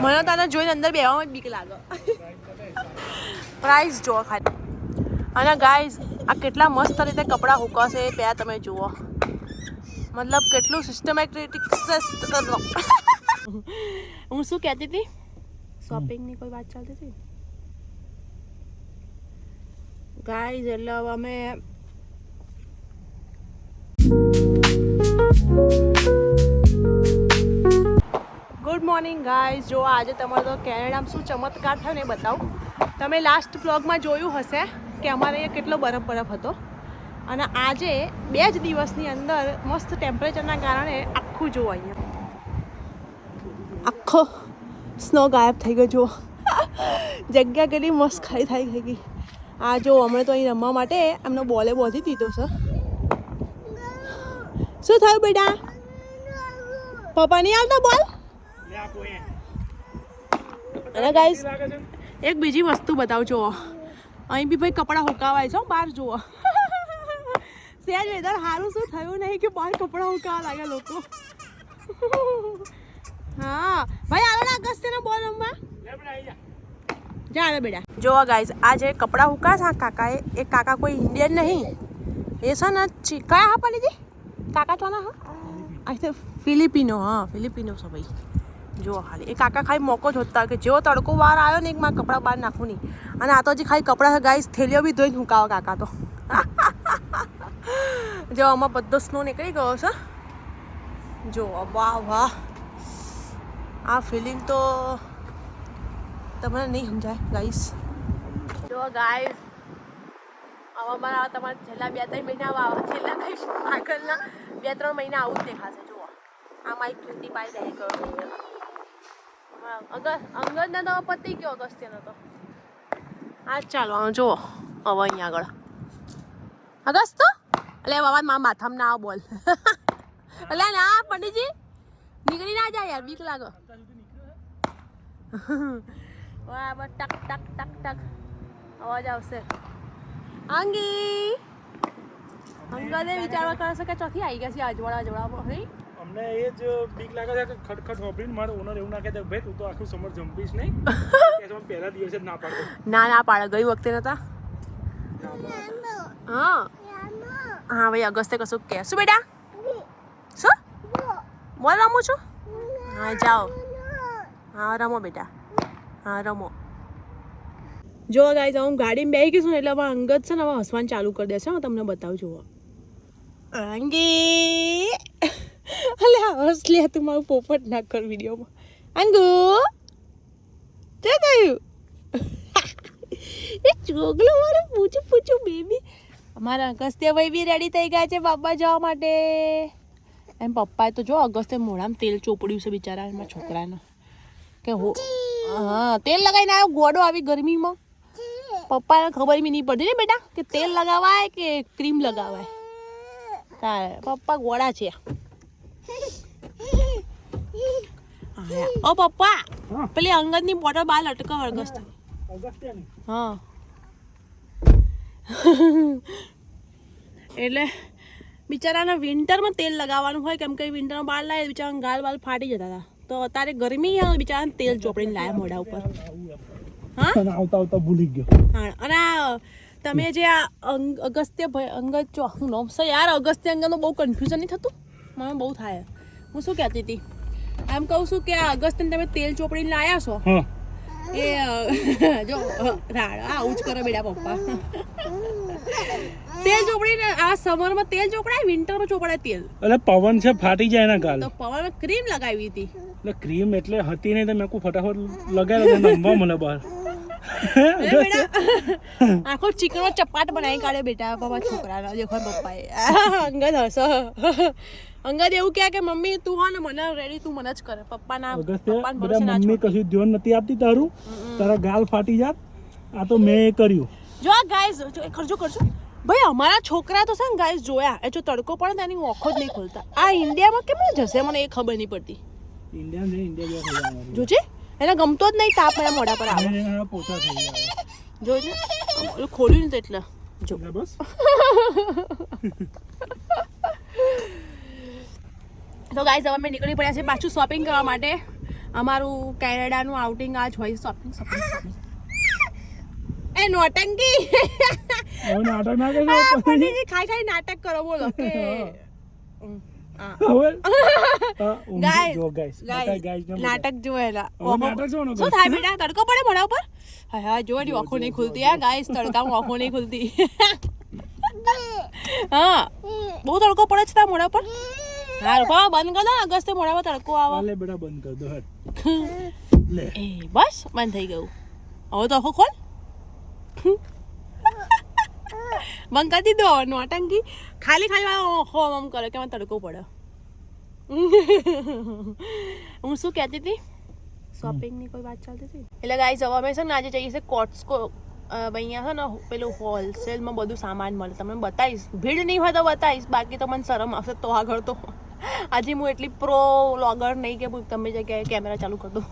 મને તને જોઈને અંદર બેવામાં બીક લાગે. પ્રાઇસ જો ખાલી. અને ગાઈઝ આ કેટલા મસ્ત રીતે કપડાં હુકાશે ત્યાં તમે જુઓ. મતલબ કેટલું સિસ્ટમેટિક. હું શું કહેતી હતી? શોપિંગની કોઈ વાત ચાલતી હતી ગાઈઝ. એટલે હવે અમે ગુડ મોર્નિંગ ગાઈઝ. જો આજે તમારો તો કેનેડામાં શું ચમત્કાર થયો ને બતાવું. તમે લાસ્ટ વ્લોગમાં જોયું હશે કે અમારે અહીંયા કેટલો બરફ હતો. અને આજે 2 જ દિવસની અંદર મસ્ત ટેમ્પરેચરના કારણે આખું જુઓ અહીંયા આખો સ્નો ગાયબ થઈ ગયો. જુઓ જગ્યા કેટલી મસ્ત ખાલી થઈ ગઈ. આ જો અમે તો અહીં રમવા માટે એમનો બોલે બોધી દીધો છે. શું થયું બેટા? પપ્પા નહીં આવતા બોલ. અને ગાઈસ એક બીજી વસ્તુ બતાવું. જુઓ અહીં બી ભાઈ કપડાં હુકાવાય છે બહાર. જુઓ સહેજ વેધર સારું શું થયું નહીં કે બહાર કપડાં હુકાવા લાગ્યા લોકો. હા ભાઈ આવે ને અગસ્ત્યનો બોલ રમવા. જા આવે બેટા. જો ગાઈસ આ જે કપડાં હુકા છે કાકાએ, એ કાકા કોઈ ઇન્ડિયન નહીં. એ છે ને કયા હા પડી હતી કાકા તો ના હા ફિલિપિનો. હા ફિલિપિનો છે ભાઈ. જો ખાલી એ કાકા ખાલી મોકો જોતા કે જેવો તડકો બહાર આવ્યો ને એક મારા કપડાં બહાર નાખું નહીં. અને આ તો હજી ખાલી કપડાં ગાઈસ થેલીઓ બી ધોઈને હુકાવા કાકા તો. જો આમાં બધો સ્નો નીકળી ગયો છે. જો વાહ વાહ આ ફિલિંગ તો તમને નહીં સમજાય ગાઈસ. જો ગાઈસ આવા મારા તમારે છેલ્લા 2-3 મહિના છેલ્લા કહીશ આગળના 2-3 મહિના આવું જ દેખાશે. જુઓ આ મારી ક્યુટી પાઈ જાય ગયો અંગદને તો પતી ગયો અગસ્ત્યનો તો. આ ચાલો જુઓ હવે અહીંયા આગળ અગસ્ત તો એટલે બાબા મારા માથામાં ના બોલ. એટલે ના પંડિતજી નીકળી ના જાય યાર બીક લાગે. બરાબર ટક ટક ટક ટક અવાજ આવશે. અંગી અંગદે વિચારવા કરે છે કે ચોથી આવી ગયા છે આજવાળા જોડામાં. હઈ અમને એ જ બીક લાગે છે કે ખટખટ હોપડીને મારો ઓનર એવું ના કહે ભાઈ તું તો આખું સમર જમ્પીશ નહીં કે પહેલા દિવસે જ ના પાડો. ના પાડે ગઈ વખતે નતા. હા હા ભાઈ અગસ્તે કશું કે શું બેટા? શું બોલ રમું છું? હા જાઓ. હા રમો બેટા. હા રમો. જો ગાઈસ હું ગાડીમાં બેસી ગઈ છું ને એટલે હવે અંગદ છે ને હવે હસવાનું ચાલુ કરી દેશે. હું તમને બતાવું. જુઓ અંગી અલે હસ લે તું મારું પોપટ ના કર વિડીયોમાં. અંગુ શું થયું? એ ચોગલો મારે પૂછું બેબી. અમારા અગસ્ત્ય ભાઈ બી રેડી થઈ ગયા છે બાબા જવા માટે. એમ પપ્પાએ તો જો અગસ્ત્ય મોઢામાં તેલ ચોપડ્યું છે બિચારા એમાં છોકરાને કે હો. હા તેલ લગાવીને આવ્યો ગોડો આવી ગરમીમાં. પપ્પાને ખબર બી નહીં પડતી ને બેટા કે તેલ લગાવાય કે ક્રીમ લગાવાય. તારે પપ્પા ગોળા છે. ઓ પપ્પા પેલી અંગદની બોટલ બહાર લટકાવ અગસ્ત્ય. હા એટલે બિચારાને વિન્ટરમાં તેલ લગાવવાનું હોય કેમ કે વિન્ટરમાં બહાર લાવે બિચારા ગાલ બાલ ફાટી જતા હતા. તો અત્યારે ગરમી બિચારાને તેલ ચોપડીને લાવ્યા મોઢા ઉપર. હા આવતા ભૂલી ગયો. હા અને તમે જે આ અગસ્ત્ય ભાઈ અંગદ જો હું નામ છે યાર અગસ્ત્ય અંગદનું બહુ કન્ફ્યુઝન નહીં થતું? મને બહુ થાય. હું શું કહેતી હતી એમ કહું છું કે આ અગસ્ત્યને તમે તેલ ચોપડીને લાવ્યા છો એ જો આવું જ કરે બેડા પપ્પા. તેલ ચોપડીને આ સમરમાં તેલ ચોપડાય વિન્ટરમાં ચોપડાય તેલ. એટલે પવન છે ફાટી જાય એના ગાલ. તો પવન ક્રીમ લગાવી હતી. એટલે ક્રીમ એટલે હતી નહીં તો મેં ફટાફટ લગાવી નમવા મને બહાર. આખો ચીકણો ચપાટ બનાવી કાઢે બેટા પપ્પા છોકરાના. દેખો પપ્પાએ અંગદ હશે. અંગદ એવું કહે કે મમ્મી તું હો ને મને રેડી તું મને જ કરે. પપ્પાના મમ્મી કશું ધ્યાન નથી આપતી તારું તારા ગાલ ફાટી જાત. આ તો મેં કર્યું. જો આ ગાઈસ કરજો ભાઈ અમારા છોકરા તો છે ને ગાઈસ જોયા એ જો તડકો પડે ને એની ઓખો જ નહીં ખોલતા. આ ઇન્ડિયામાં કેમ જશે મને એ ખબર નહીં પડતી. ઇન્ડિયા જોજે એને ગમતો જ નહીં તાપ મારા મોઢા પર આવે. પોતા થઈ જાય જોજે ખોલ્યું ને તો એટલે જો બસ. તો ગાઈસ હવે અમે નીકળી પડ્યા છે પાછું શોપિંગ કરવા માટે. અમારું કેનેડાનું આઉટિંગ આજ હોય શોપિંગ શોપિંગ એ નોટંકી નાટક ના કરજો ખાઈ ખાઈ નાટક કરો બોલો કે નાટક જોયેલા શું થાય બેટા તડકો પડે મોઢા ઉપર હા જો ની આંખો નહીં ખુલતી હા ગાઈસ તડકામાં આંખો નહીં ખુલતી હા બહુ તડકો પડે છે તારા મોઢા પર હા રૂપા બંધ કર દો અગસ્તે મોઢા પર તડકો આવે લે બેટા બંધ કર દો હટ લે એ બસ બંધ થઈ ગયું હવે તો આંખો ખોલ બંધ કરી દીધો નોટંકી ખાલી આંખો આમ કરે કે મને તડકો પડે હું શું કહેતી હતી શોપિંગની કોઈ વાત ચાલતી હતી એટલે ગાઈસ હવે અમે છે ને આજે જઈએ છીએ કોટ્સકો અહીંયા છે ને પેલું હોલસેલમાં બધું સામાન મળે તમને બતાવીશ ભીડ નહીં હોય તો બતાવીશ બાકી તો મને શરમ આવશે તો આગળ તો આજે હું એટલી પ્રો વ્લોગર નહીં કે તમે જગ્યાએ કેમેરા ચાલુ કરી દઉં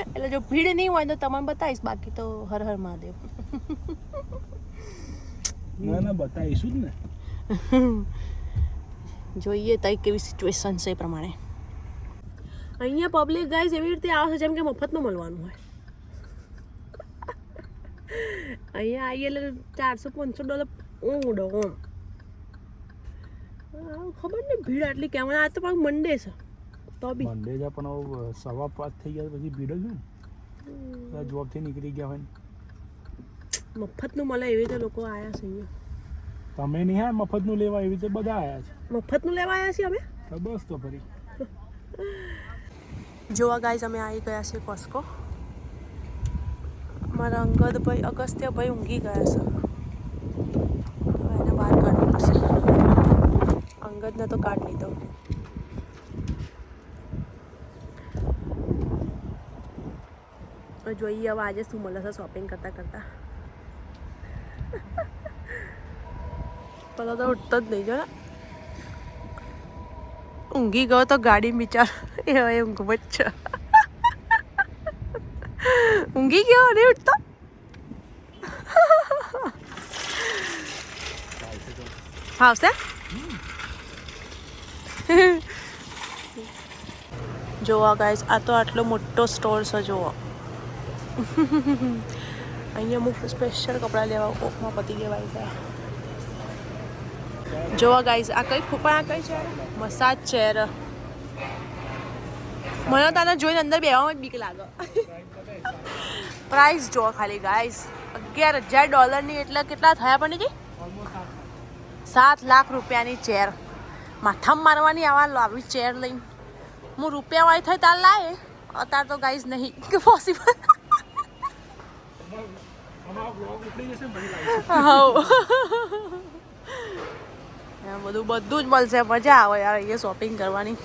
એટલે જો ભીડ નહીં હોય તો તમને બતાવીશ બાકી તો હર હર મહાદેવ ના બતાવીશું જ ને જોઈએ તઈ કેવી સિચ્યુએશન છે એ પ્રમાણે અહીંયા પબ્લિક ગાઈઝ એવી રીતે આવે છે જેમ કે મફતનું મળવાનું હોય અહીંયા આવીએ એટલે $400-500 ઉડો ઓમ ખબર નહીં ભીડ આટલી કેમ આ તો પાછું મંડે છે તો બી મંડે છે પણ 5:15 થઈ ગયા પછી ભીડ જ ને જોબથી નીકળી ગયા હોય મફતનું મળે એવી રીતે લોકો આવ્યા છે અહીંયા તમે નહીં હા મફતનું લેવા એવી રીતે બધા આવ્યા છે મફતનું લેવા આવ્યા છીએ અમે બસ તો ફરી જોવા ગાઈઝ અમે આવી ગયા છીએ કોસ્કો મારા અંગદભાઈ અગસ્ત્યભાઈ ઊંઘી ગયા છે એને બહાર કાઢવું પડશે અંગદને તો કાઢી લીધો જોઈએ હવે આજે શું મળે છે શોપિંગ કરતા કરતા પેલો તો ઉઠતો જ નહીં જો ને ઊંઘી ગયો તો ગાડી બિચાર એ હવે ઊંઘ જ છે ઊંઘી ગયો નહીં ઉઠતો આવશે જોવા ગાઈઝ આ તો આટલો મોટો સ્ટોર છે જોવો અહીંયા અમુક સ્પેશિયલ કપડાં લેવા કોકમાં પતી લેવાય ગયા જોવા ગાઈઝ આ કઈ પણ આ કઈ છે મસાજ ચેર મને તાને જોઈને અંદર બેવામાં જ બીક લાગે પ્રાઇસ જોવા ખાલી ગાઈઝ $11,000 એટલે કેટલા થયા પણ જી 7 લાખ રૂપિયાની ચેર માથામાં મારવાની આવી ચેર લઈને હું રૂપિયાવાળી થાય તાર લાવે અત્યારે તો ગાઈઝ નહીં કે પોસિબલ બધું જ મળશે મજા આવે યાર અહીંયા શોપિંગ કરવાની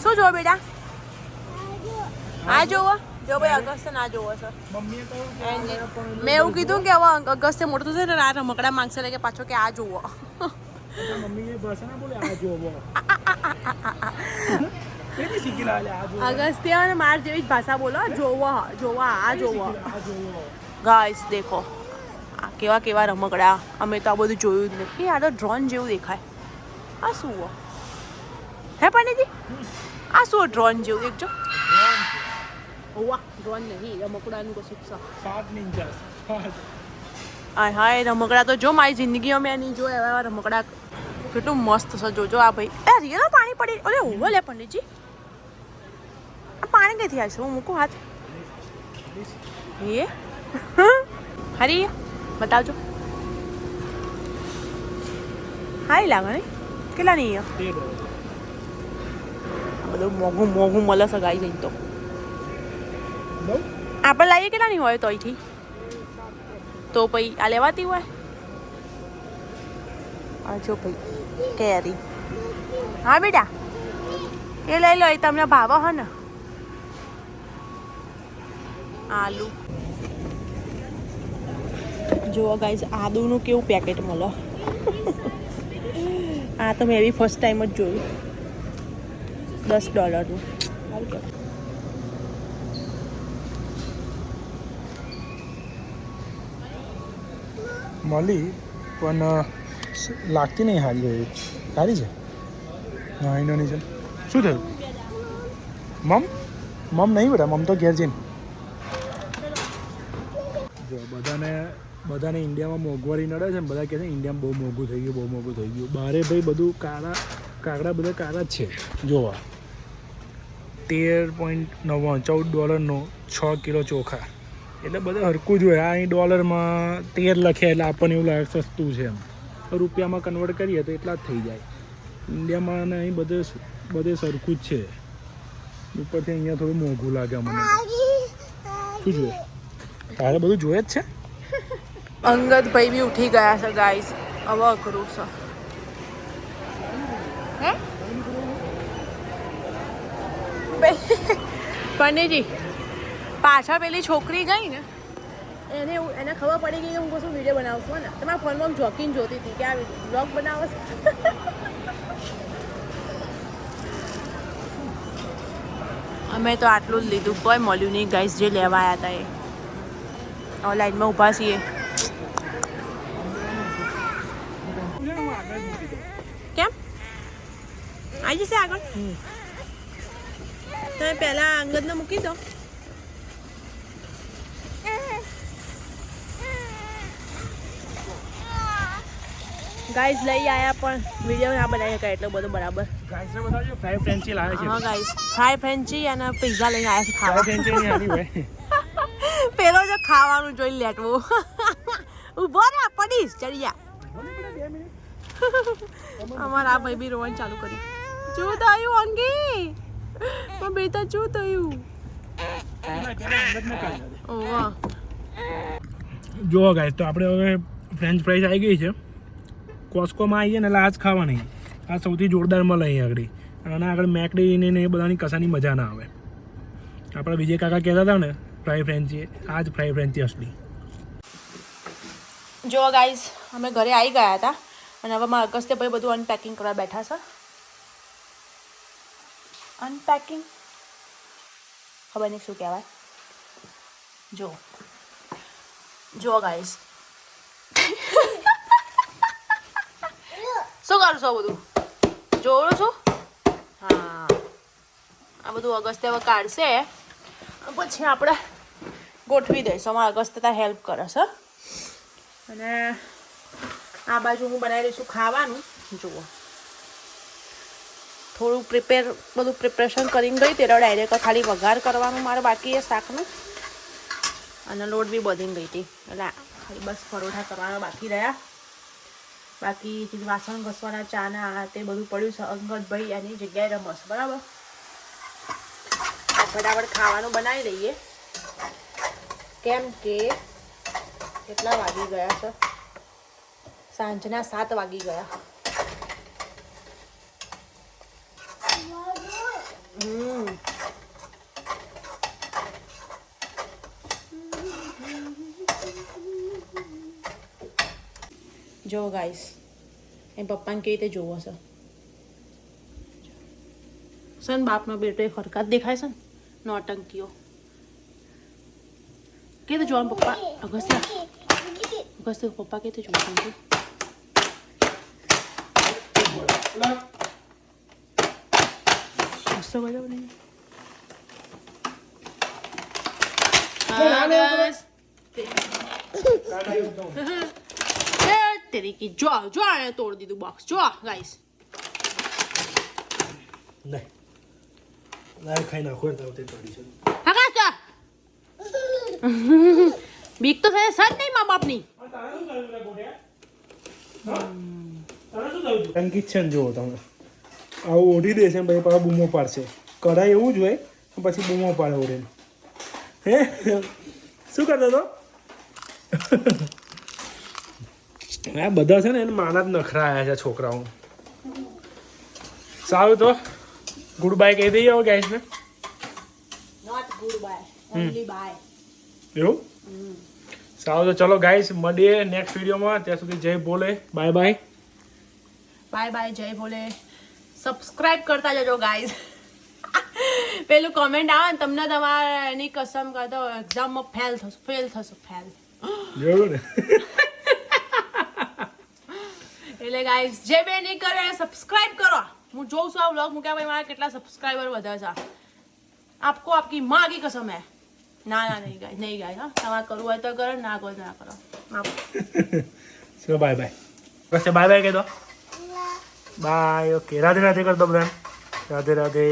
શું જોવો બેટા આ જોવો જો ભાઈ અગસ્ત્ય ના જોવો છે મેં એવું કીધું કે હવે અગસ્ત્ય મોટું છે ને આ રમકડા માંગશે એટલે કે પાછો કે આ જોવો અગસ્ત્ય અને માર જેવી જ ભાષા બોલો જોવા આ જોવો ગાઈસ દેખો આ કેવા રમકડા અમે તો આ બધું જોયું જ નથી આ તો ડ્રોન જેવું દેખાય આ શું હે પંડિતજી આ શું ડ્રોન જેવું દેખજો વાહ ડ્રોન નહીં રમકડાનું કશું હા રમકડા તો જો મારી જિંદગીમાં મેં નહીં જોયા એવા રમકડા કેટલું મસ્ત છે જોજો આ ભાઈ એ રિયલ પાણી પડી ઓલે ઉભો લે પંડિતજી આ પાણી ક્યાંથી આવશે હું મૂકું હાથ એ હરી બતાવજો હારી લાગે ને કેટલાની બધું મોંઘું મળે છે ગાઈ જઈને તો આપણે લાવીએ કેટલાની હોય તો અહીંથી તો પછી આ લેવાતી હોય આ જો ભાઈ કેરી હા બેટા એ લઈ લો એ તમને ભાવે હે ને આલુ જુઓ ગાઈઝ આદુનું કેવું પેકેટ મળે આ તો મેં એવી ફર્સ્ટ ટાઈમ જ જોયું $10 મળી પણ લાગતી નહીં હારી હોય સારી છે નાની નાની છે શું થયું મમ મમ નહીં બેટા, મમ તો ઘેર જઈને. જો બધાને ઇન્ડિયામાં મોંઘવારી નડે છે ને, બધા કહે છે ઇન્ડિયામાં બહુ મોંઘું થઈ ગયું. બારે ભાઈ બધું કાકડા બધા કાળા જ છે. જોવા $13.99 $6 કિલો ચોખા, એટલે બધે હરકું જ હોય. આ અહીં ડોલરમાં 13 લખ્યા એટલે આપણને એવું લાગે સસ્તું છે એમ. રૂપિયામાં કન્વર્ટ કરીએ તો એટલા જ થઈ જાય. ઇન્ડિયામાં ને અહીં બધે સરખું જ છે. ઉપરથી અહીંયા થોડું મોંઘું લાગે મને. શું જોઈએ તારે? બધું જોઈએ જ છે. અંગદ ભાઈ બી ઉઠી ગયા છે ગાઈસ. હવે અઘરું છે. પંડિતજી પાછળ પેલી છોકરી ગઈ ને, એને ખબર પડી ગઈ કે હું કશું વિડીયો બનાવશું ને, તમારા ફોનમાં જોકીને જોતી હતી કે આ બ્લોગ બનાવો છે. અમે તો આટલું જ લીધું, કોઈ મળ્યું નહીં ગાઈસ. જે લેવા આવ્યા હતા એ હવે લાઈનમાં ઊભા છીએ. કેમ આવી જશે આગળ? તમે પહેલા અંગદને મૂકી દો. ગાઈસ લઈ આયા પણ વિડીયો ના બનાવી શકાય એટલો બધો બરાબર. ગાઈસને બતાવજો ફ્રાય ફ્રેન્ચી લાવે છે. હા ગાઈસ, ફ્રાય ફ્રેન્ચી અને પિઝા લઈને આવ્યા છે ખાવા. ફ્રેન્ચી ની આની હોય. પેલો જો ખાવાનું જોઈ લેટવું. ઊભો રે પડીશ ચડિયા. અમારા આ ભાઈ બી રોવાનું ચાલુ કર્યું. શું થયું અંગી? પણ બેટા શું થયું? ઓહ જો ગાઈસ, તો આપણે હવે ફ્રેન્ચ ફ્રાઈઝ આવી ગઈ છે. કોસ્કોમાં આવીએ ને એટલે આ જ ખાવાની. આ સૌથી જોરદાર મળે અહીં આગળ. અને આગળ મેકડી ને એ બધાની કસાની મજા ના આવે. આપણા વિજય કાકા કહેતા હતા ને ફ્રાય ફ્રેન્ચી, આ જ ફ્રાય ફ્રેન્ચી અસલી. જો ગાઈસ, અમે ઘરે આવી ગયા હતા અને હવે મારા અગસ્ત્ય ભાઈ બધું અનપેકિંગ કરવા બેઠા છે. અનપેકિંગ ખબર નહીં શું કહેવાય. જો ગાઈસ, શું કરું છો બધું જોઉં છું. હા, આ બધું અગસ્ત્ય હવે કાઢશે પછી આપણે ગોઠવી દઈશું. અમારા અગસ્ત્ય ત્યાં હેલ્પ કરે છે. અને આ બાજુ હું બનાવી દઈશું ખાવાનું. જુઓ થોડું બધું પ્રિપરેશન કરીને ગઈ ત્યારે ડાયરેક્ટ ખાલી વઘાર કરવાનું મારે બાકી છે શાકનું. અને લોટ બી બધી ગઈ હતી એટલે ખાલી બસ પરોઠા કરવાના બાકી રહ્યા. બાકી વાસણ ઘસવાના, ચાના આ તે બધું પડ્યું છે. અંગદભાઈ એની જગ્યાએ રમશે. બરાબર, ફટાફટ ખાવાનું બનાવી લઈએ કેમ કે કેટલા વાગી ગયા છે? સાંજના 7 વાગી ગયા. જો ગાઈસ, એ પપ્પાને કેવી રીતે જોવો છે? સન બાપનો બેટો એક હરકત દેખાય છે ને, નોટંકીઓ. કે તો જોવાનું પપ્પા. અગસ્ત્ય પપ્પા કે તો જોવાનું. તેરી કી જો આને તોડ દીધું બોક્સ. જો ગાઈસ, નહીં ખાઈ નાખો તો તે તોડી છે. બીક તો થાય સર નહીં મા બાપની. અંકિત છે ને, જુઓ તમે આવું ઓઢી દે છે પછી પાછા બૂમો પાડશે. કઢાઈ એવું જ હોય પછી બૂમો પાડે ઓઢીને. હે શું કરતો હતો? આ બધા છે ને એને માના જ નખરા આવ્યા છે છોકરાઓ. સારું, તો ગુડ બાય કહી દઈએ હવે ગાઈસને. Not good bye, only bye. એવું? સારું, તો ચલો ગાઈસ, મળીએ નેક્સ્ટ વિડીયોમાં. ત્યાં સુધી જય Bhole, bye bye. Bye bye, જય ભોલે. સબસ્ક્રાઇબ કરતા જજો ગાઈસ. પેલું કોમેન્ટ આવે ને તમને તમારે એની કસમ કરતો એક્ઝામમાં ફેલ થશો. જોયું ને? એટલે ગાઈસ, જે બે નહીં કરે સબસ્ક્રાઇબ કરો. હું જોઉં છું આ વ્લોગ મૂક્યા ભાઈ મારા કેટલા સબસ્ક્રાઇબર વધે છે. आपको आपकी माँ की कसम है ના ના નહીં ગાય નહીં ગાય હા તમારે કરવું હોય તો કરો ના કરો ના કરો ચલો બાય બાય બસ બાય બાય કહી દો બાય ઓકે રાધે રાધે કર દો બધા રાધે રાધે